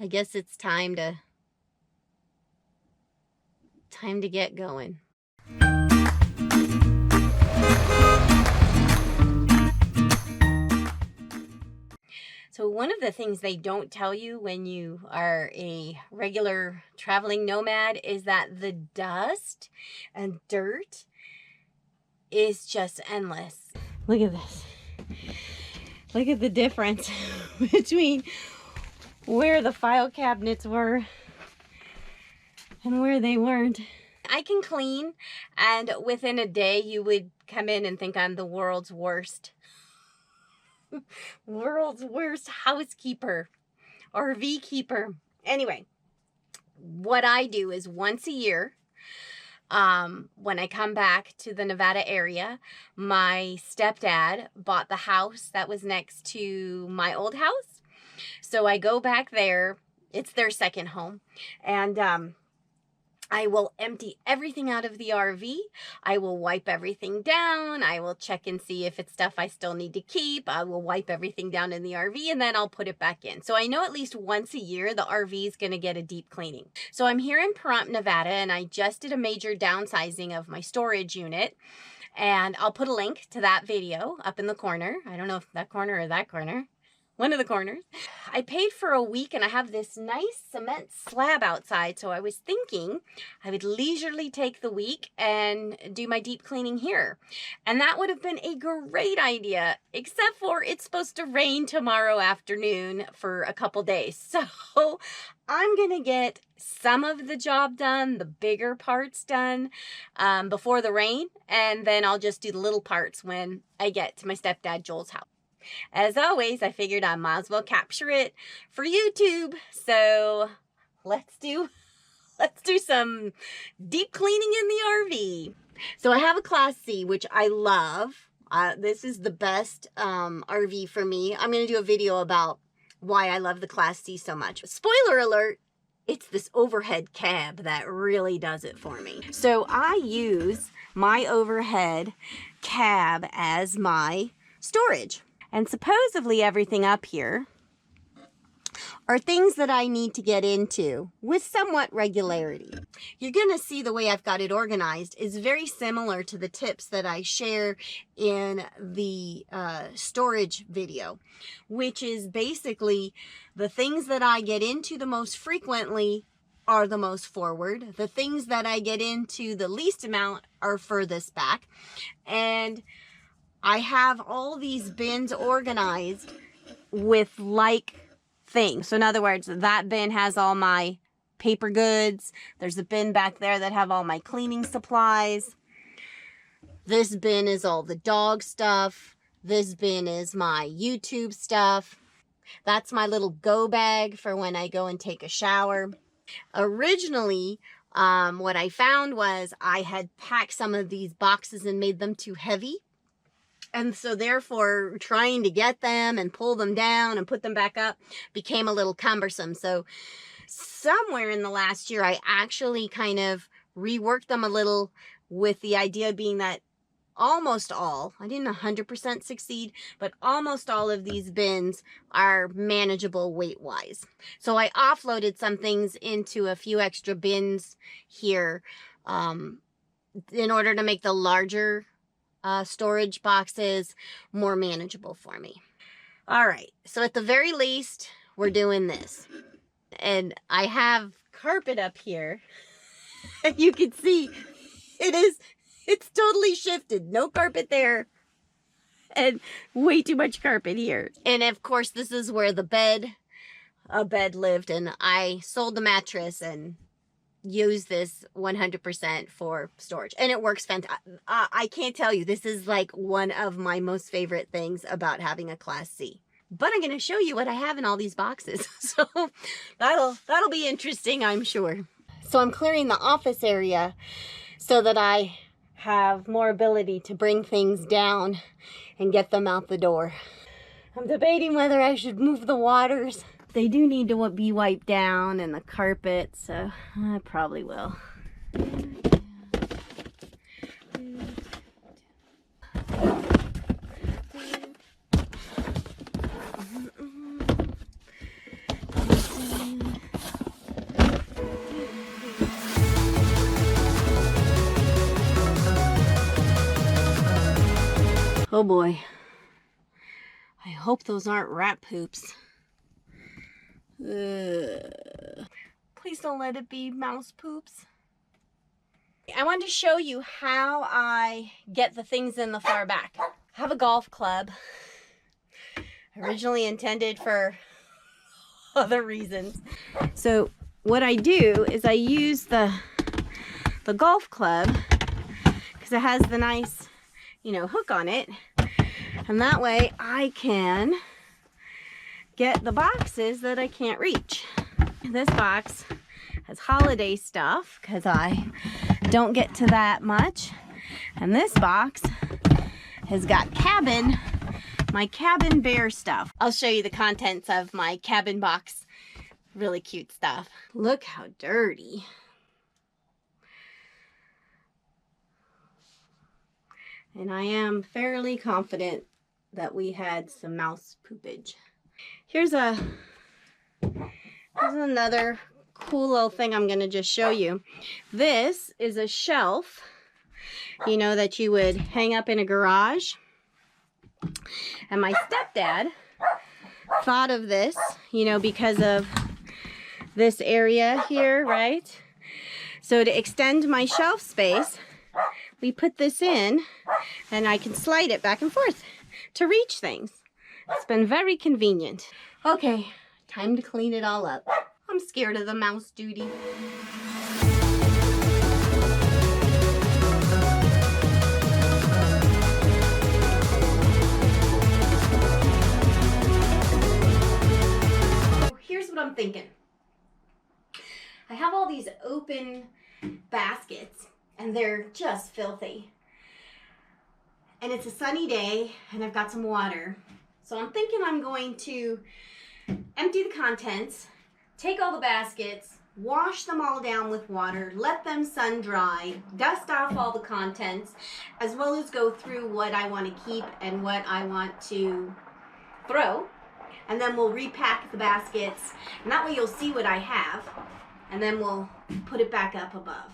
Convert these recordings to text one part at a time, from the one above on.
I guess it's time to get going. So one of the things they don't tell you when you are a regular traveling nomad is that the dust and dirt is just endless. Look at this. Look at the difference between where the file cabinets were and where they weren't. I can clean, and within a day you would come in and think I'm the world's worst housekeeper, RV keeper. Anyway, what I do is once a year, when I come back to the Nevada area, my stepdad bought the house that was next to my old house. So I go back there. It's their second home. And I will empty everything out of the RV. I will wipe everything down. I will check and see if it's stuff I still need to keep. I will wipe everything down in the RV and then I'll put it back in. So I know at least once a year, the RV is going to get a deep cleaning. So I'm here in Pahrump, Nevada, and I just did a major downsizing of my storage unit. And I'll put a link to that video up in the corner. I don't know if that corner or that corner. One of the corners. I paid for a week and I have this nice cement slab outside. So I was thinking I would leisurely take the week and do my deep cleaning here. And that would have been a great idea, except for it's supposed to rain tomorrow afternoon for a couple days. So I'm going to get some of the job done, the bigger parts done before the rain. And then I'll just do the little parts when I get to my stepdad Joel's house. As always, I figured I might as well capture it for YouTube. So let's do some deep cleaning in the RV. So I have a Class C, which I love. This is the best RV for me. I'm going to do a video about why I love the Class C so much. Spoiler alert, it's this overhead cab that really does it for me. So I use my overhead cab as my storage. And supposedly everything up here are things that I need to get into with somewhat regularity. You're going to see the way I've got it organized is very similar to the tips that I share in the storage video, which is basically the things that I get into the most frequently are the most forward. The things that I get into the least amount are furthest back. And I have all these bins organized with like things. So in other words, that bin has all my paper goods. There's a bin back there that have all my cleaning supplies. This bin is all the dog stuff. This bin is my YouTube stuff. That's my little go bag for when I go and take a shower. Originally, what I found was I had packed some of these boxes and made them too heavy. And so therefore trying to get them and pull them down and put them back up became a little cumbersome. So somewhere in the last year, I actually kind of reworked them a little with the idea being that almost all, I didn't 100% succeed, but almost all of these bins are manageable weight-wise. So I offloaded some things into a few extra bins here in order to make the larger storage boxes more manageable for me. All right, so at the very least, we're doing this. And I have carpet up here. You can see it's totally shifted. No carpet there and way too much carpet here. And of course, this is where a bed lived, and I sold the mattress and use this 100% for storage, and it works fantastic. I can't tell you, this is like one of my most favorite things about having a Class C. But I'm going to show you what I have in all these boxes, so that'll be interesting, I'm sure. So I'm clearing the office area so that I have more ability to bring things down and get them out the door. I'm debating whether I should move the waters. They do need to be wiped down, and the carpet, so I probably will. Oh boy. I hope those aren't rat poops. Please don't let it be mouse poops. I wanted to show you how I get the things in the far back. I have a golf club, originally intended for other reasons. So what I do is I use the golf club because it has the nice, you know, hook on it. And that way I can get the boxes that I can't reach. This box has holiday stuff because I don't get to that much. And this box has got my cabin bear stuff. I'll show you the contents of my cabin box. Really cute stuff. Look how dirty. And I am fairly confident that we had some mouse poopage. Here's another cool little thing I'm gonna just show you. This is a shelf, you know, that you would hang up in a garage. And my stepdad thought of this, you know, because of this area here, right? So to extend my shelf space, we put this in and I can slide it back and forth to reach things. It's been very convenient. Okay, time to clean it all up. I'm scared of the mouse duty. Here's what I'm thinking. I have all these open baskets and they're just filthy. And it's a sunny day and I've got some water. So I'm thinking I'm going to empty the contents, take all the baskets, wash them all down with water, let them sun dry, dust off all the contents, as well as go through what I want to keep and what I want to throw. And then we'll repack the baskets, and that way you'll see what I have, and then we'll put it back up above.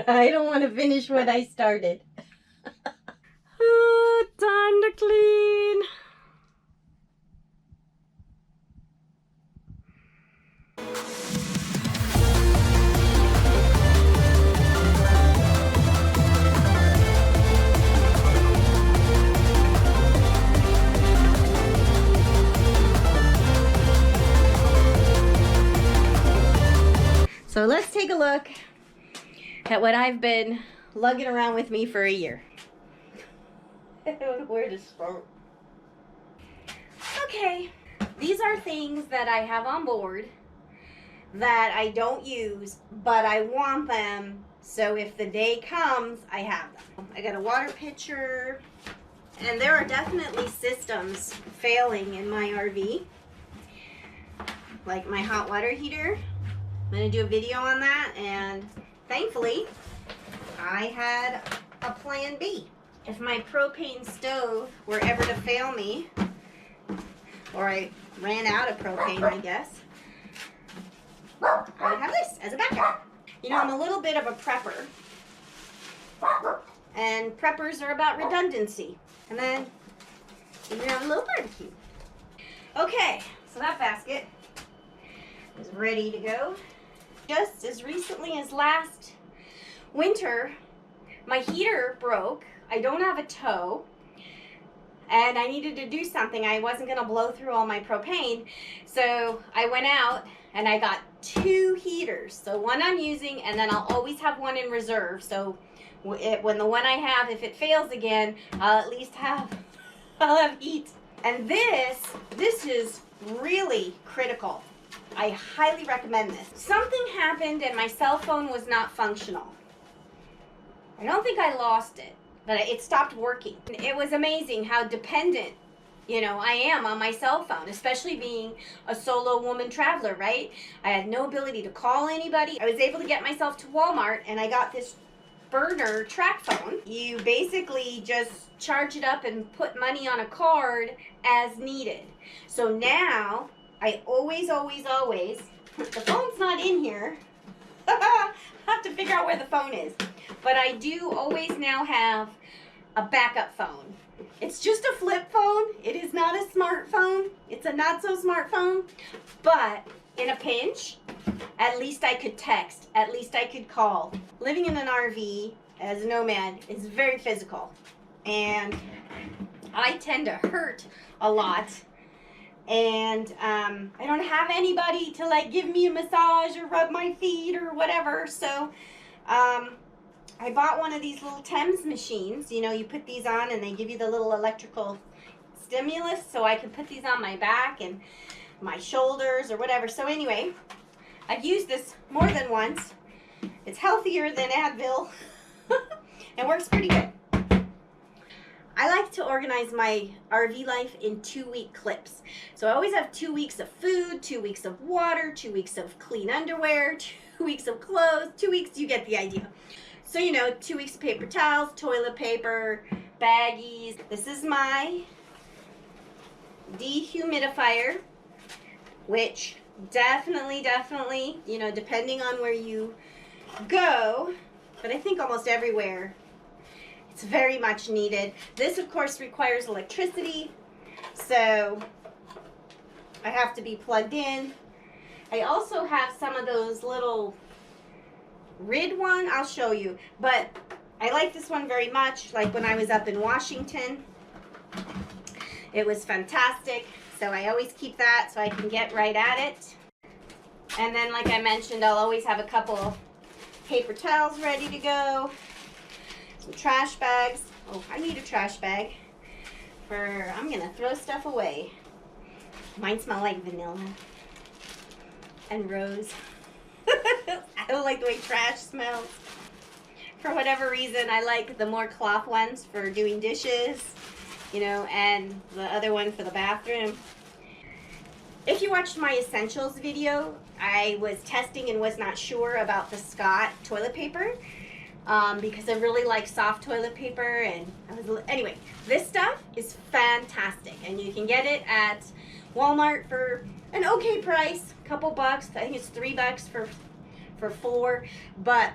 I don't want to finish what I started. Time to clean. So let's take a look at what I've been lugging around with me for a year. I don't know where to start. Okay, these are things that I have on board that I don't use, but I want them, so if the day comes, I have them. I got a water pitcher, and there are definitely systems failing in my RV, like my hot water heater. I'm gonna do a video on that, and thankfully, I had a plan B. If my propane stove were ever to fail me, or I ran out of propane, I guess, I would have this as a backup. You know, I'm a little bit of a prepper, and preppers are about redundancy. And then you can have a little barbecue. Okay, so that basket is ready to go. Just as recently as last winter, my heater broke. I don't have a tow, and I needed to do something. I wasn't going to blow through all my propane, so I went out and I got 2 heaters. So one I'm using, and then I'll always have one in reserve. So when the one I have, if it fails again, I'll at least have, I'll have heat. And this is really critical. I highly recommend this. Something happened and my cell phone was not functional. I don't think I lost it, but it stopped working. It was amazing how dependent, you know, I am on my cell phone, especially being a solo woman traveler, right? I had no ability to call anybody. I was able to get myself to Walmart and I got this burner track phone. You basically just charge it up and put money on a card as needed. So now I always, the phone's not in here. I have to figure out where the phone is. But I do always now have a backup phone. It's just a flip phone. It is not a smartphone. It's a not so smartphone. But in a pinch, at least I could text. At least I could call. Living in an RV as a nomad is very physical. And I tend to hurt a lot. And I don't have anybody to like give me a massage or rub my feet or whatever. So I bought one of these little Thames machines. You know, you put these on and they give you the little electrical stimulus. So I can put these on my back and my shoulders or whatever. So anyway, I've used this more than once. It's healthier than Advil. It works pretty good. I like to organize my RV life in 2-week clips. So I always have 2 weeks of food, 2 weeks of water, 2 weeks of clean underwear, 2 weeks of clothes, 2 weeks, you get the idea. So, you know, 2 weeks of paper towels, toilet paper, baggies. This is my dehumidifier, which definitely, you know, depending on where you go, but I think almost everywhere, it's very much needed. This, of course, requires electricity, so I have to be plugged in. I also have some of those little Rid one, I'll show you, but I like this one very much. Like when I was up in Washington, it was fantastic, so I always keep that so I can get right at it. And then, like I mentioned, I'll always have a couple paper towels ready to go. Some trash bags. Oh, I need a trash bag for, I'm gonna throw stuff away. Mine smell like vanilla and rose. I don't like the way trash smells. For whatever reason, I like the more cloth ones for doing dishes, you know, and the other one for the bathroom. If you watched my essentials video, I was testing and was not sure about the Scott toilet paper because I really like soft toilet paper. And anyway, this stuff is fantastic, and you can get it at Walmart for an okay price, couple bucks. I think it's $3 for 4, but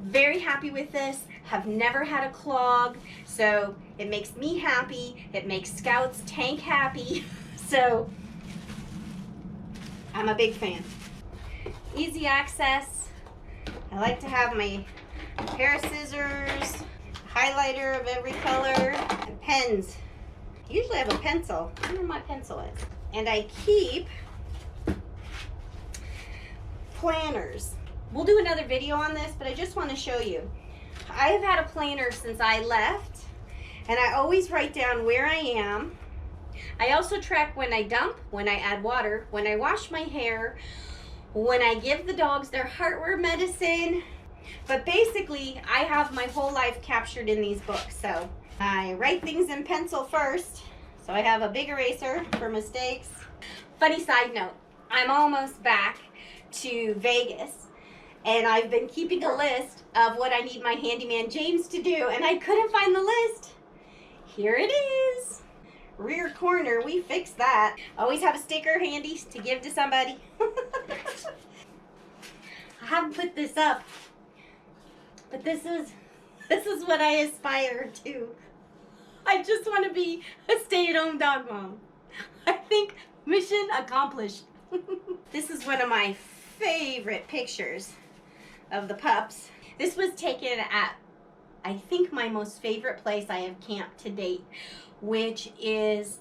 very happy with this. Have never had a clog, so it makes me happy. It makes Scout's tank happy, so I'm a big fan. Easy access. I like to have my pair of scissors, highlighter of every color, and pens. I usually have a pencil. I wonder where my pencil is. And I keep planners. We'll do another video on this, but I just want to show you. I have had a planner since I left, and I always write down where I am. I also track when I dump, when I add water, when I wash my hair, when I give the dogs their heartworm medicine. But basically, I have my whole life captured in these books. So I write things in pencil first. So I have a big eraser for mistakes. Funny side note, I'm almost back to Vegas, and I've been keeping a list of what I need my handyman James to do, and I couldn't find the list. Here it is. Rear corner, we fixed that. Always have a sticker handy to give to somebody. I haven't put this up, but this is what I aspire to. I just want to be a stay-at-home dog mom. I think mission accomplished. This is one of my favorite pictures of the pups. This was taken at, I think, my most favorite place I have camped to date, which is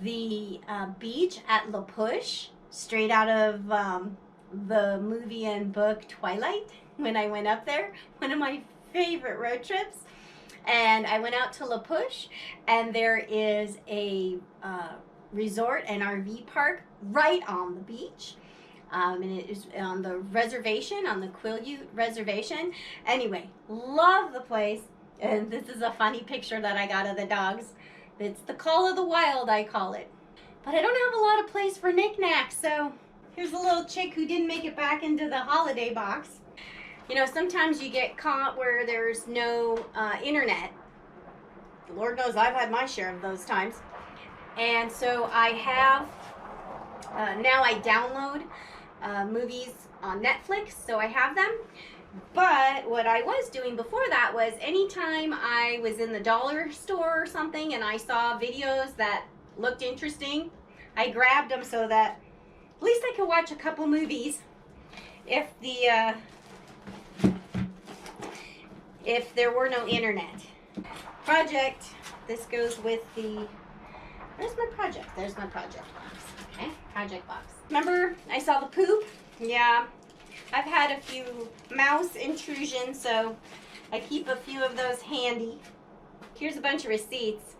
the beach at La Push, straight out of the movie and book Twilight when I went up there. One of my favorite road trips. And I went out to La Push, and there is a resort and RV park right on the beach. And it is on the reservation, on the Quileute reservation. Anyway, love the place. And this is a funny picture that I got of the dogs. It's the call of the wild, I call it. But I don't have a lot of place for knickknacks, so here's a little chick who didn't make it back into the holiday box. You know, sometimes you get caught where there's no internet. Lord knows I've had my share of those times. And so I have, now I download movies on Netflix, so I have them. But what I was doing before that was anytime I was in the dollar store or something and I saw videos that looked interesting, I grabbed them so that at least I could watch a couple movies if there were no internet. Project, this goes with the, where's my project? There's my project box. Okay, project box. Remember I saw the poop? Yeah, I've had a few mouse intrusions, so I keep a few of those handy. Here's a bunch of receipts.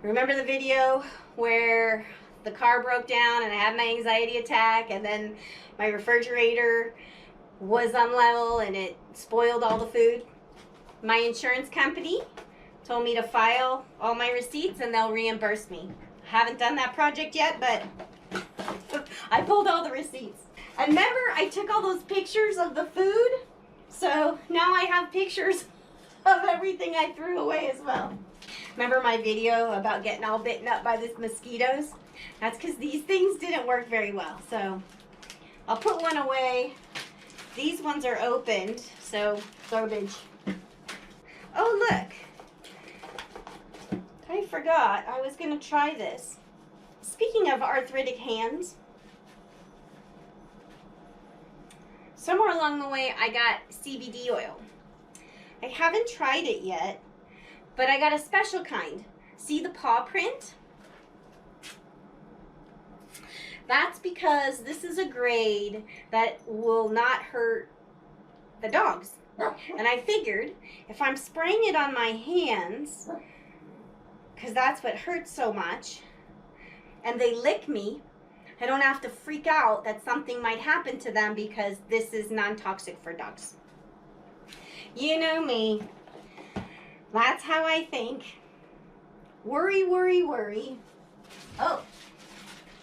Remember the video where the car broke down and I had my anxiety attack and then my refrigerator was unlevel and it spoiled all the food? My insurance company told me to file all my receipts and they'll reimburse me. I haven't done that project yet, but I pulled all the receipts. And remember, I took all those pictures of the food, so now I have pictures of everything I threw away as well. Remember my video about getting all bitten up by the mosquitoes? That's because these things didn't work very well, so I'll put one away. These ones are opened, so garbage. Oh, look. I forgot. I was going to try this. Speaking of arthritic hands, somewhere along the way I got CBD oil. I haven't tried it yet, but I got a special kind. See the paw print? That's because this is a grade that will not hurt the dogs. And I figured if I'm spraying it on my hands, because that's what hurts so much, and they lick me, I don't have to freak out that something might happen to them because this is non-toxic for dogs. You know me. That's how I think. Worry, worry, worry. Oh,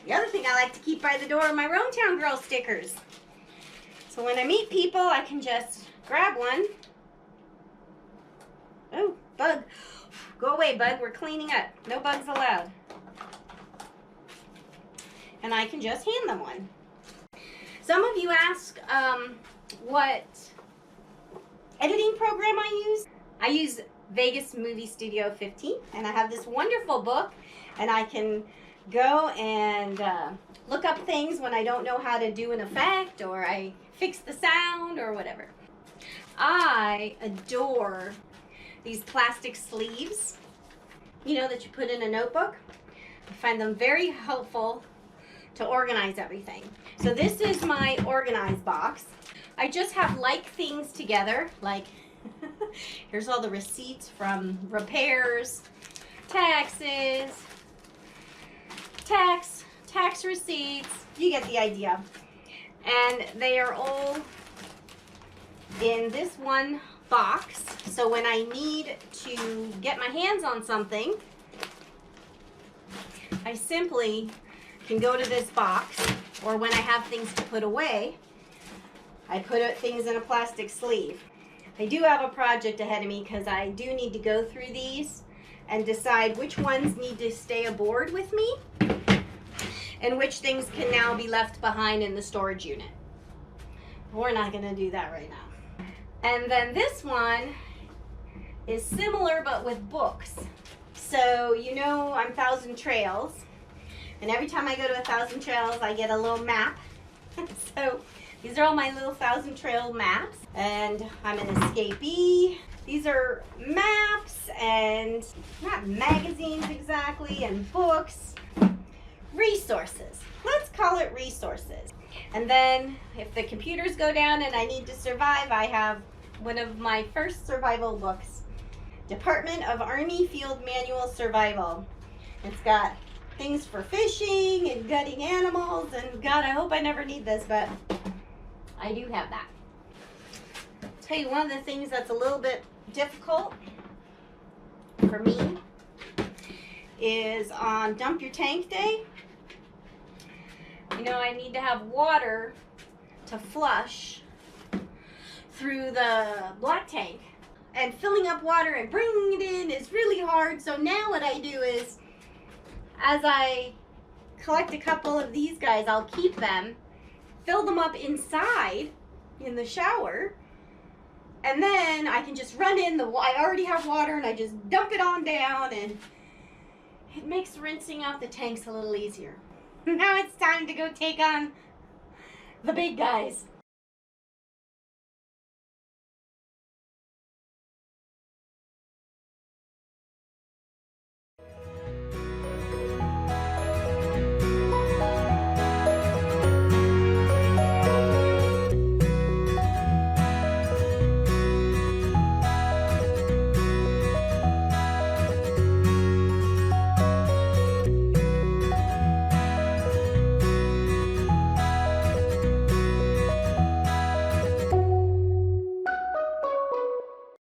the other thing I like to keep by the door are my Rometown Girl stickers. So when I meet people, I can just grab one. Oh, bug. Go away, bug. We're cleaning up. No bugs allowed. And I can just hand them one. Some of you ask what editing program I use. I use Vegas Movie Studio 15, and I have this wonderful book, and I can go and look up things when I don't know how to do an effect, or I fix the sound, or whatever. I adore these plastic sleeves, you know, that you put in a notebook. I find them very helpful to organize everything. So this is my organized box. I just have like things together, like here's all the receipts from repairs, taxes, tax receipts, you get the idea. And they are all in this one box. So when I need to get my hands on something, I simply can go to this box, or when I have things to put away, I put things in a plastic sleeve. I do have a project ahead of me because I do need to go through these and decide which ones need to stay aboard with me and which things can now be left behind in the storage unit. We're not going to do that right now. And then this one is similar but with books. So you know I'm Thousand Trails, and every time I go to 1,000 Trails I get a little map. So these are all my little 1,000 Trail maps, and I'm an escapee. These are maps and not magazines exactly, and books. Resources. Let's call it resources. And then if the computers go down and I need to survive, I have one of my first survival books, Department of Army Field Manual Survival. It's got things for fishing and gutting animals, and God, I hope I never need this, but I do have that. I'll tell you one of the things that's a little bit difficult for me is on dump your tank day. You know, I need to have water to flush through the black tank, and filling up water and bringing it in is really hard. So now what I do is, as I collect a couple of these guys, I'll keep them, fill them up inside in the shower, and then I can just run in I already have water and I just dump it on down, and it makes rinsing out the tanks a little easier. Now it's time to go take on the big guys.